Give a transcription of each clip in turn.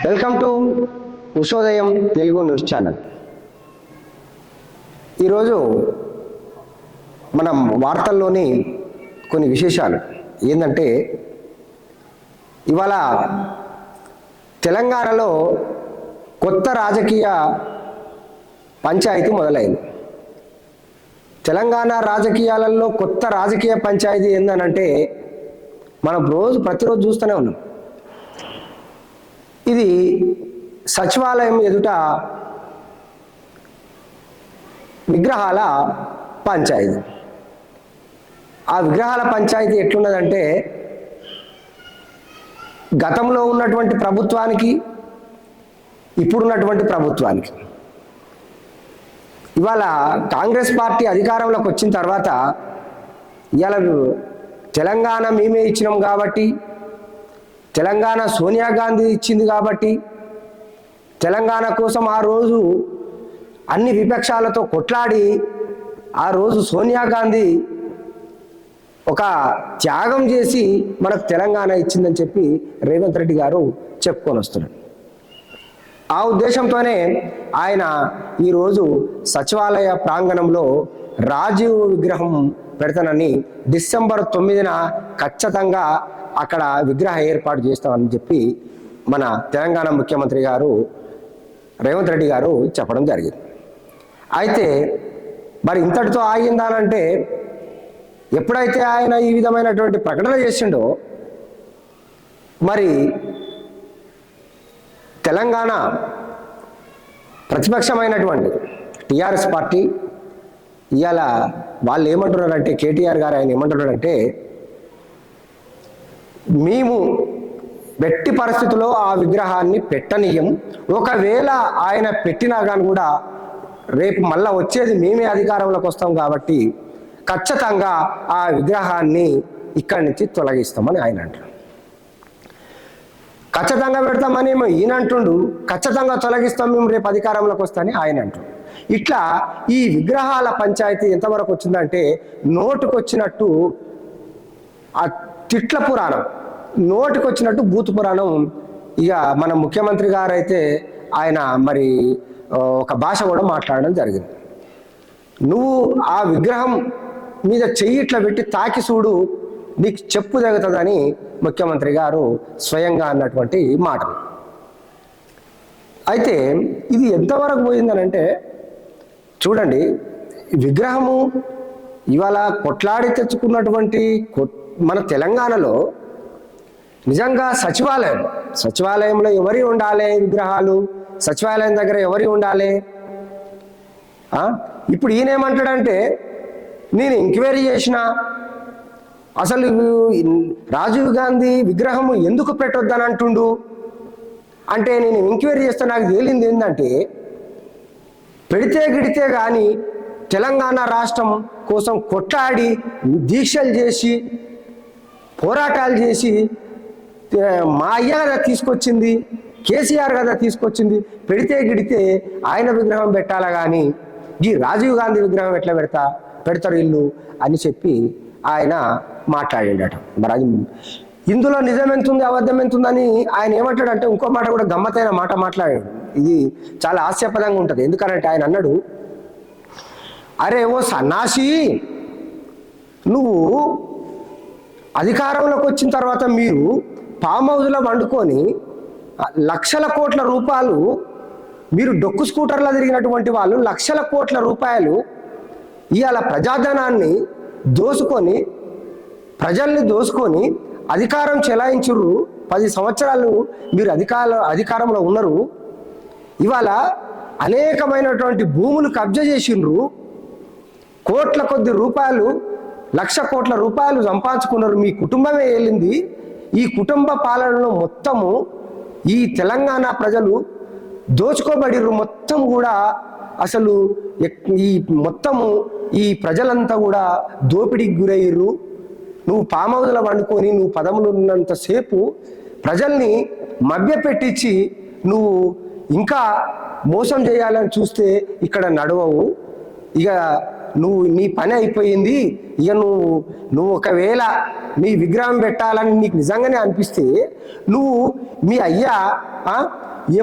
Welcome to Ushodayam Telugu news channel. ఈరోజు మనం వార్తల్లోని కొన్ని విశేషాలు ఏంటంటే, ఇవాళ తెలంగాణలో కొత్త రాజకీయ పంచాయతీ మొదలైంది. తెలంగాణ రాజకీయాలలో కొత్త రాజకీయ పంచాయతీ ఏందనంటే, మనం ప్రతిరోజు చూస్తూనే ఉన్నాం. ఇది సచివాలయం ఎదుట విగ్రహాల పంచాయతీ. ఆ విగ్రహాల పంచాయతీ ఎట్లున్నదంటే, గతంలో ఉన్నటువంటి ప్రభుత్వానికి ఇప్పుడున్నటువంటి ప్రభుత్వానికి, ఇవాళ కాంగ్రెస్ పార్టీ అధికారంలోకి వచ్చిన తర్వాత ఇవాళ తెలంగాణ మేమే ఇచ్చినాం కాబట్టి, తెలంగాణ సోనియా గాంధీ ఇచ్చింది కాబట్టి, తెలంగాణ కోసం ఆ రోజు అన్ని విపక్షాలతో కొట్లాడి ఆ రోజు సోనియా గాంధీ ఒక త్యాగం చేసి మనకు తెలంగాణ ఇచ్చిందని చెప్పి రేవంత్ రెడ్డి గారు చెప్పుకొని వస్తున్నారు. ఆ ఉద్దేశంతోనే ఆయన ఈరోజు సచివాలయ ప్రాంగణంలో రాజీవ్ విగ్రహం పెడతానని డిసెంబర్ 9న ఖచ్చితంగా అక్కడ విగ్రహ ఏర్పాటు చేస్తామని చెప్పి మన తెలంగాణ ముఖ్యమంత్రి గారు రేవంత్ రెడ్డి గారు చెప్పడం జరిగింది. అయితే మరి ఇంతటితో ఆగిందానంటే, ఎప్పుడైతే ఆయన ఈ విధమైనటువంటి ప్రకటన చేసిండో, మరి తెలంగాణ ప్రతిపక్షమైనటువంటి టీఆర్ఎస్ పార్టీ ఇవాళ వాళ్ళు ఏమంటున్నారంటే, కేటీఆర్ గారు ఆయన ఏమంటున్నారంటే, మేము వెట్టి పరిస్థితుల్లో ఆ విగ్రహాన్ని పెట్టనీయం, ఒకవేళ ఆయన పెట్టినా కానీ కూడా రేపు మళ్ళా వచ్చేది మేమే అధికారంలోకి వస్తాం కాబట్టి ఖచ్చితంగా ఆ విగ్రహాన్ని ఇక్కడి నుంచి తొలగిస్తామని ఆయన అంటారు. ఖచ్చితంగా పెడతామని ఈయన అంటుండు, ఖచ్చితంగా తొలగిస్తాం మేము రేపు అధికారంలోకి వస్తామని ఆయన అంటారు. ఇట్లా ఈ విగ్రహాల పంచాయతీ ఎంతవరకు వచ్చిందంటే, నోటుకొచ్చినట్టు ఆ తిట్ల పురాణం, నోటికొచ్చినట్టు బూతు పురాణం. ఇక మన ముఖ్యమంత్రి గారు అయితే ఆయన మరి ఒక భాష కూడా మాట్లాడడం జరిగింది. నువ్వు ఆ విగ్రహం మీద చెయ్యి ఇట్లా పెట్టి తాకి చూడు, నీకు చెప్పు తెగుతుందని ముఖ్యమంత్రి గారు స్వయంగా అన్నటువంటి మాటలు. అయితే ఇది ఎంతవరకు పోయిందనంటే, చూడండి, విగ్రహము ఇవాళ కొట్లాడి తెచ్చుకున్నటువంటి మన తెలంగాణలో నిజంగా సచివాలయంలో ఎవరి ఉండాలి విగ్రహాలు, సచివాలయం దగ్గర ఎవరి ఉండాలి? ఇప్పుడు ఈయన ఏమంటాడంటే, నేను ఎంక్వైరీ చేసిన, అసలు రాజీవ్ గాంధీ విగ్రహం ఎందుకు పెట్టొద్దని అంటుండు అంటే, నేను ఎంక్వైరీ చేస్తే నాకు తేలింది ఏంటంటే, పెడితే గిడితే కానీ తెలంగాణ రాష్ట్రం కోసం కొట్లాడి దీక్షలు చేసి పోరాటాలు చేసి మా అయ్య కదా తీసుకొచ్చింది, కేసీఆర్ కదా తీసుకొచ్చింది, పెడితే గిడితే ఆయన విగ్రహం పెట్టాలా కానీ ఈ రాజీవ్ గాంధీ విగ్రహం ఎట్లా పెడతారు ఇల్లు అని చెప్పి ఆయన మాట్లాడిండట. మరి అది ఇందులో నిజం ఎంతుంది అబద్ధం ఎంతుందని ఆయన ఏమంటాడంటే, ఇంకో మాట కూడా గమ్మతైన మాట మాట్లాడాడు. ఇది చాలా హాస్యపదంగా ఉంటుంది. ఎందుకంటే ఆయన అన్నాడు, అరే ఓ సన్నాసి, నువ్వు అధికారంలోకి వచ్చిన తర్వాత మీరు ఫామ్ హౌస్లో వండుకొని లక్షల కోట్ల రూపాయలు, మీరు డొక్కు స్కూటర్లో తిరిగినటువంటి వాళ్ళు లక్షల కోట్ల రూపాయలు ఇవాళ ప్రజాధనాన్ని దోసుకొని, ప్రజల్ని దోసుకొని అధికారం చెలాయించుర్రు. 10 సంవత్సరాలు మీరు అధికారంలో ఉన్నారు. ఇవాళ అనేకమైనటువంటి భూములు కబ్జా చేసిండ్రు, కోట్ల కొద్ది రూపాయలు, 1,00,000 కోట్ల రూపాయలు సంపాదించుకున్నారు. మీ కుటుంబమే వెళ్ళింది. ఈ కుటుంబ పాలనలో మొత్తము ఈ తెలంగాణ ప్రజలు దోచుకోబడిర్రు. మొత్తం కూడా అసలు ఈ ప్రజలంతా కూడా దోపిడీకి గురయ్యారు. నువ్వు ఫామ్ హౌస్లో వండుకొని నువ్వు పదములు ఉన్నంతసేపు ప్రజల్ని మభ్యపెట్టించి నువ్వు ఇంకా మోసం చేయాలని చూస్తే ఇక్కడ నడవవు. ఇక నీ పని అయిపోయింది, ఇక నువ్వు ఒకవేళ నీ విగ్రహం పెట్టాలని నీకు నిజంగానే అనిపిస్తే నువ్వు మీ అయ్యా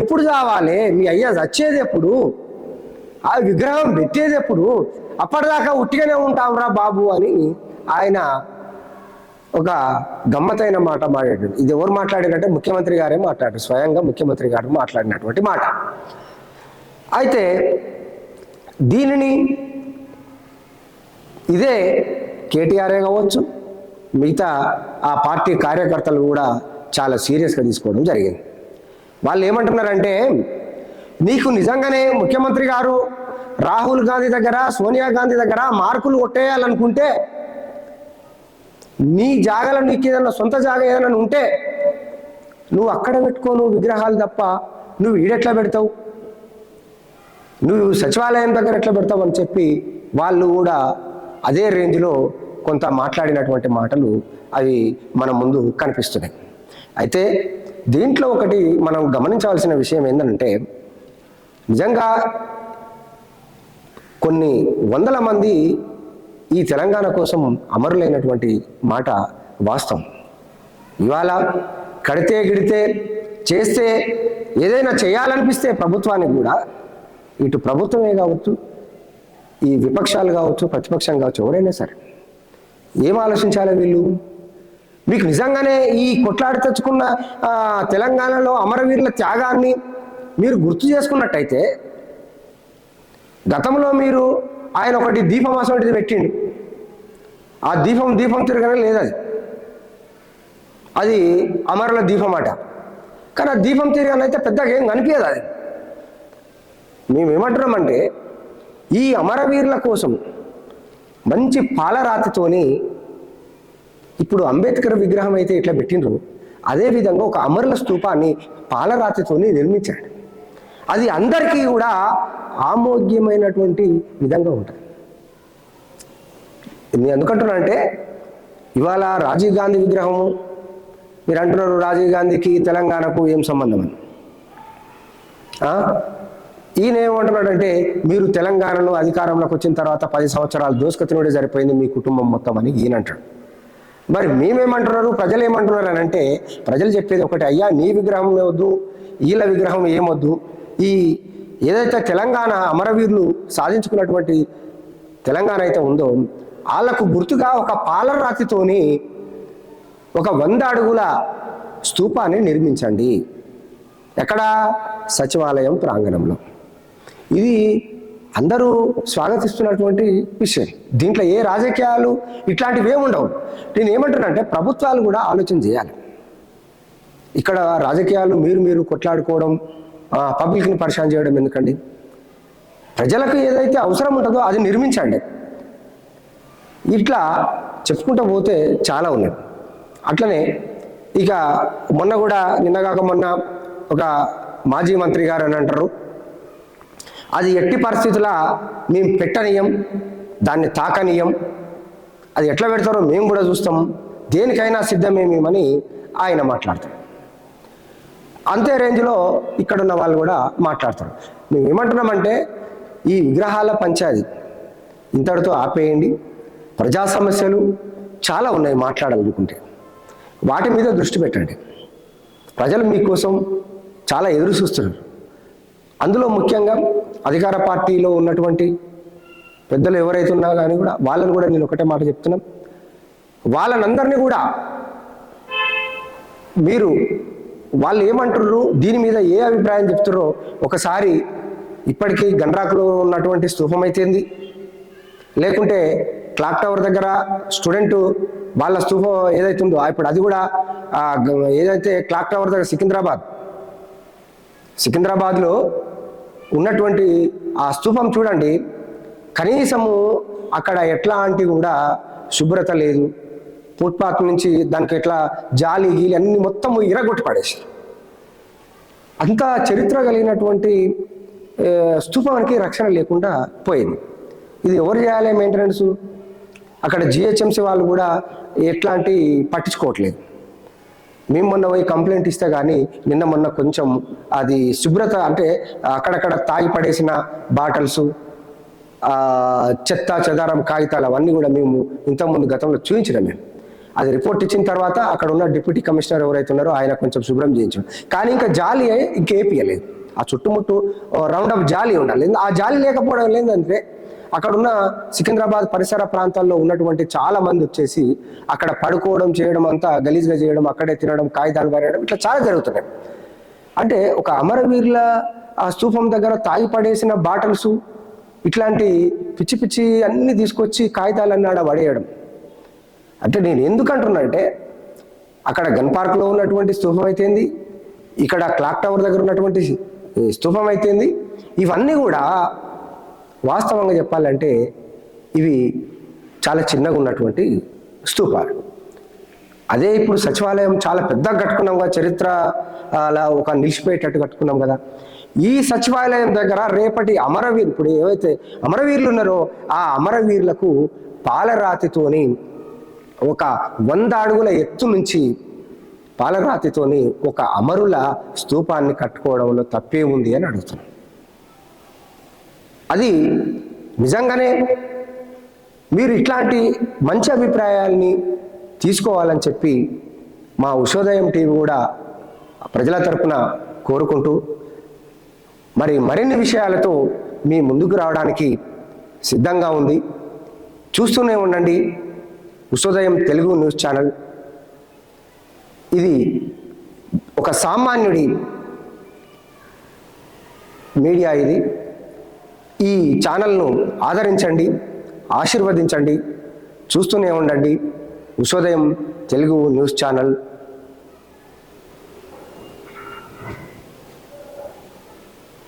ఎప్పుడు చావాలి, మీ అయ్యా చచ్చేది ఎప్పుడు, ఆ విగ్రహం పెట్టేది ఎప్పుడు, అప్పటిదాకా ఉట్టిగానే ఉంటావురా బాబు అని ఆయన ఒక గమ్మతైన మాట మాట్లాడాడు. ఇది ఎవరు మాట్లాడారంటే ముఖ్యమంత్రి గారే మాట్లాడారు, స్వయంగా ముఖ్యమంత్రి గారు మాట్లాడినటువంటి మాట. అయితే దీనిని ఇదే కేటీఆర్ఏ కావచ్చు, మిగతా ఆ పార్టీ కార్యకర్తలు కూడా చాలా సీరియస్గా తీసుకోవడం జరిగింది. వాళ్ళు ఏమంటున్నారంటే, నీకు నిజంగానే ముఖ్యమంత్రి గారు రాహుల్ గాంధీ దగ్గర, సోనియా గాంధీ దగ్గర మార్కులు కొట్టేయాలనుకుంటే, నీ జాగాలో నీకు ఏదైనా సొంత జాగా ఏదైనా ఉంటే నువ్వు అక్కడ పెట్టుకోను విగ్రహాలు తప్ప, నువ్వు ఈడెట్లా పెడతావు, నువ్వు సచివాలయం దగ్గర ఎట్లా పెడతావు అని చెప్పి వాళ్ళు కూడా అదే రేంజ్లో కొంత మాట్లాడినటువంటి మాటలు అవి మన ముందు కనిపిస్తున్నాయి. అయితే దీంట్లో ఒకటి మనం గమనించవలసిన విషయం ఏంటంటే, నిజంగా కొన్ని వందల మంది ఈ తెలంగాణ కోసం అమరులైనటువంటి మాట వాస్తవం. ఇవాళ కడితే గిడితే చేస్తే ఏదైనా చేయాలనిపిస్తే ప్రభుత్వానికి కూడా, ఇటు ప్రభుత్వమే కావచ్చు, ఈ విపక్షాలు కావచ్చు, ప్రతిపక్షం కావచ్చు, ఎవరైనా సరే ఏం ఆలోచించాలి వీళ్ళు? మీకు నిజంగానే ఈ కొట్లాడి తెచ్చుకున్న తెలంగాణలో అమరవీరుల త్యాగాన్ని మీరు గుర్తు చేసుకున్నట్టయితే, గతంలో మీరు ఆయన ఒకటి దీపం అసోంటిది పెట్టిండు, ఆ దీపం తిరగనే లేదు, అది అమరుల దీపం అట. కానీ ఆ దీపం తిరగనైతే పెద్దగా ఏం కనిపించదు. అది మేమేమంటున్నామంటే, ఈ అమరవీరుల కోసం మంచి పాలరాతితోని ఇప్పుడు అంబేద్కర్ విగ్రహం అయితే ఇట్లా పెట్టిండ్రు, అదేవిధంగా ఒక అమరుల స్తూపాన్ని పాలరాతితోని నిర్మించాడు. అది అందరికీ కూడా ఆమోగ్యమైనటువంటి విధంగా ఉంటుంది. నేను ఎందుకంటున్నా అంటే, ఇవాళ రాజీవ్ గాంధీ విగ్రహము మీరు అంటున్నారు, రాజీవ్ గాంధీకి తెలంగాణకు ఏం సంబంధం అని. ఈయన ఏమంటున్నాడంటే, మీరు తెలంగాణలో అధికారంలోకి వచ్చిన తర్వాత 10 సంవత్సరాలు దోసుకతినుడే సరిపోయింది మీ కుటుంబం మొత్తం అని ఈయన అంటాడు. మరి మేమేమంటున్నారు, ప్రజలు ఏమంటున్నారు అని అంటే, ప్రజలు చెప్పేది ఒకటి, అయ్యా నీ విగ్రహం వద్దు, వీళ్ళ విగ్రహం ఏమొద్దు, ఈ ఏదైతే తెలంగాణ అమరవీరులు సాధించుకున్నటువంటి తెలంగాణ అయితే ఉందో వాళ్ళకు గుర్తుగా ఒక పాలరాతితోని ఒక 100 అడుగుల స్తూపాన్ని నిర్మించండి. ఎక్కడ? సచివాలయం ప్రాంగణంలో. ఇది అందరూ స్వాగతిస్తున్నటువంటి విషయం. దీంట్లో ఏ రాజకీయాలు ఇట్లాంటివి ఏముండవు. నేను ఏమంటున్నానంటే, ప్రభుత్వాలు కూడా ఆలోచన చేయాలి. ఇక్కడ రాజకీయాలు మీరు కొట్లాడుకోవడం, పబ్లిక్ని పరిశాన్ చేయడం ఎందుకండి? ప్రజలకు ఏదైతే అవసరం ఉంటుందో అది నిర్మించండి. ఇట్లా చెప్పుకుంటూ పోతే చాలా ఉన్నాయి. అట్లనే ఇక మొన్న కూడా నిన్నగాక మొన్న ఒక మాజీ మంత్రి గారు అని అంటారు, అది ఎట్టి పరిస్థితుల మేము పెట్టనీయం, దాన్ని తాకనీయం, అది ఎట్లా పెడతారో మేము కూడా చూస్తాం, దేనికైనా సిద్ధమేమని ఆయన మాట్లాడతారు. అంతే రేంజ్లో ఇక్కడున్న వాళ్ళు కూడా మాట్లాడతారు. మేము ఏమంటున్నామంటే, ఈ విగ్రహాల పంచాయతీ ఇంతటితో ఆపేయండి. ప్రజా సమస్యలు చాలా ఉన్నాయి మాట్లాడాలనుకుంటే, వాటి మీద దృష్టి పెట్టండి. ప్రజలు మీకోసం చాలా ఎదురు చూస్తున్నారు. అందులో ముఖ్యంగా అధికార పార్టీలో ఉన్నటువంటి పెద్దలు ఎవరైతే ఉన్నా కానీ కూడా వాళ్ళని కూడా నేను ఒకటే మాట చెప్తున్నాను, వాళ్ళనందరినీ కూడా మీరు వాళ్ళు ఏమంటున్నారు, దీని మీద ఏ అభిప్రాయం చెప్తారో ఒకసారి ఇప్పటికీ గండ్రాకులో ఉన్నటువంటి స్తూపం అయితేంది, లేకుంటే క్లాక్ టవర్ దగ్గర స్టూడెంట్ వాళ్ళ స్తూపం ఏదైతే ఉందో ఇప్పుడు అది కూడా ఏదైతే క్లాక్ టవర్ దగ్గర సికింద్రాబాద్లో ఉన్నటువంటి ఆ స్తూపం చూడండి, కనీసము అక్కడ ఎట్లాంటి కూడా శుభ్రత లేదు. ఫుట్పాత్ నుంచి దానికి ఎట్లా జాలి గీలి అన్ని మొత్తం ఇరగొట్టి పడేసారు. అంత చరిత్ర కలిగినటువంటి స్తూపానికి రక్షణ లేకుండా పోయింది. ఇది ఎవరు చేయాలి మెయింటెనెన్స్? అక్కడ జిహెచ్ఎంసీ వాళ్ళు కూడా ఎట్లాంటి పట్టించుకోవట్లేదు. మేము మొన్న పోయి కంప్లైంట్ ఇస్తే కానీ నిన్న మొన్న కొంచెం అది శుభ్రత అంటే అక్కడక్కడ తాగి పడేసిన బాటిల్స్ చెత్త చెదారం కాగితాలు అవన్నీ కూడా మేము ఇంతకుముందు గతంలో చూపించినాం మేము. అది రిపోర్ట్ ఇచ్చిన తర్వాత అక్కడ ఉన్న డిప్యూటీ కమిషనర్ ఎవరైతే ఉన్నారో ఆయన కొంచెం శుభ్రం చేయించాం. కానీ ఇంకా జాలి ఇంకేపియలేదు. ఆ చుట్టుముట్టు రౌండ్ అప్ జాలి ఉండాలి. ఆ జాలి లేకపోవడం లేదంటే అక్కడ ఉన్న సికింద్రాబాద్ పరిసర ప్రాంతాల్లో ఉన్నటువంటి చాలా మంది వచ్చేసి అక్కడ పడుకోవడం చేయడం, అంతా గలీజ్గా చేయడం, అక్కడే తినడం, కాగితాలు పారేయడం, ఇట్లా చాలా జరుగుతున్నాయి. అంటే ఒక అమరవీరుల ఆ స్తూపం దగ్గర తాగి పడేసిన బాటిల్స్ ఇట్లాంటి పిచ్చి పిచ్చి అన్ని తీసుకొచ్చి కాగితాలన్నీ ఆడ పడేయడం. అంటే నేను ఎందుకంటున్నా అంటే అక్కడ గన్ పార్క్లో ఉన్నటువంటి స్తూపం అయితేంది, ఇక్కడ క్లాక్ టవర్ దగ్గర ఉన్నటువంటి స్తూపం అయితేంది, ఇవన్నీ కూడా వాస్తవంగా చెప్పాలంటే ఇవి చాలా చిన్నగా ఉన్నటువంటి స్తూపాలు. అదే ఇప్పుడు సచివాలయం చాలా పెద్దగా కట్టుకున్నాం కదా, చరిత్ర అలా ఒక నిలిచిపోయేటట్టు కట్టుకున్నాం కదా. ఈ సచివాలయం దగ్గర రేపటి అమరవీరు, ఇప్పుడు ఏవైతే అమరవీరులు ఉన్నారో ఆ అమరవీరులకు పాలరాతితోని ఒక 100 అడుగుల ఎత్తు నుంచి పాలరాతితోని ఒక అమరుల స్తూపాన్ని కట్టుకోవడంలో తప్పే ఉంది అని అడుగుతున్నాం. అది నిజంగానే మీరు ఇట్లాంటి మంచి అభిప్రాయాల్ని తీసుకోవాలని చెప్పి మా ఉషోదయం టీవీ కూడా ప్రజల తరపున కోరుకుంటూ మరిన్ని విషయాలతో మీ ముందుకు రావడానికి సిద్ధంగా ఉంది. చూస్తూనే ఉండండి ఉషోదయం తెలుగు న్యూస్ ఛానల్. ఇది ఒక సామాన్యుడి మీడియా. ఇది ఈ ఛానల్ను ఆదరించండి, ఆశీర్వదించండి, చూస్తూనే ఉండండి ఉషోదయం తెలుగు న్యూస్ ఛానల్.